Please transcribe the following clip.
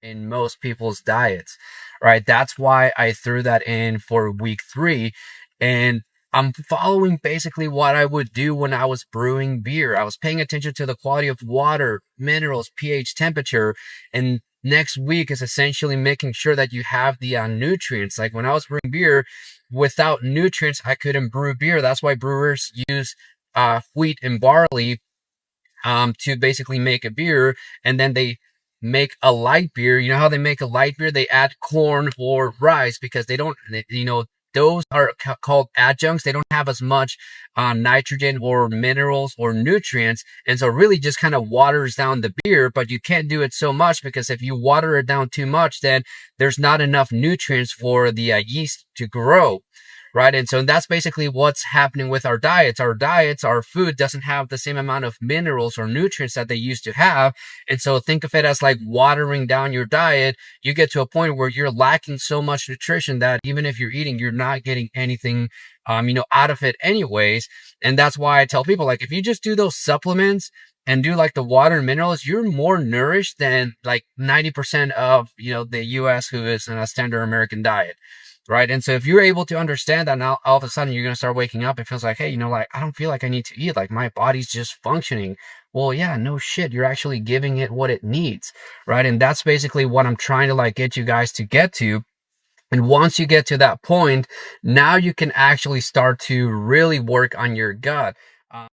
in most people's diets, right? That's why I threw that in for week 3. And I'm following basically what I would do when I was brewing beer. I was paying attention to the quality of water, minerals, pH, temperature, and next week is essentially making sure that you have the nutrients. Like when I was brewing beer, without nutrients, I couldn't brew beer. That's why brewers use wheat and barley to basically make a beer, and then they make a light beer. You know how they make a light beer? They add corn or rice because they don't, those are called adjuncts. They don't have as much nitrogen or minerals or nutrients. And so really just kind of waters down the beer, but you can't do it so much because if you water it down too much, then there's not enough nutrients for the yeast to grow. Right. And so that's basically what's happening with our diets. Our food doesn't have the same amount of minerals or nutrients that they used to have. And so think of it as like watering down your diet. You get to a point where you're lacking so much nutrition that even if you're eating, you're not getting anything, out of it anyways. And that's why I tell people, like, if you just do those supplements and do like the water and minerals, you're more nourished than like 90% of, the US who is in a standard American diet. Right. And so if you're able to understand that, now all of a sudden you're going to start waking up. It feels like, hey, like I don't feel like I need to eat. Like my body's just functioning. Well, yeah, no shit. You're actually giving it what it needs. Right. And that's basically what I'm trying to like get you guys to get to. And once you get to that point, now you can actually start to really work on your gut.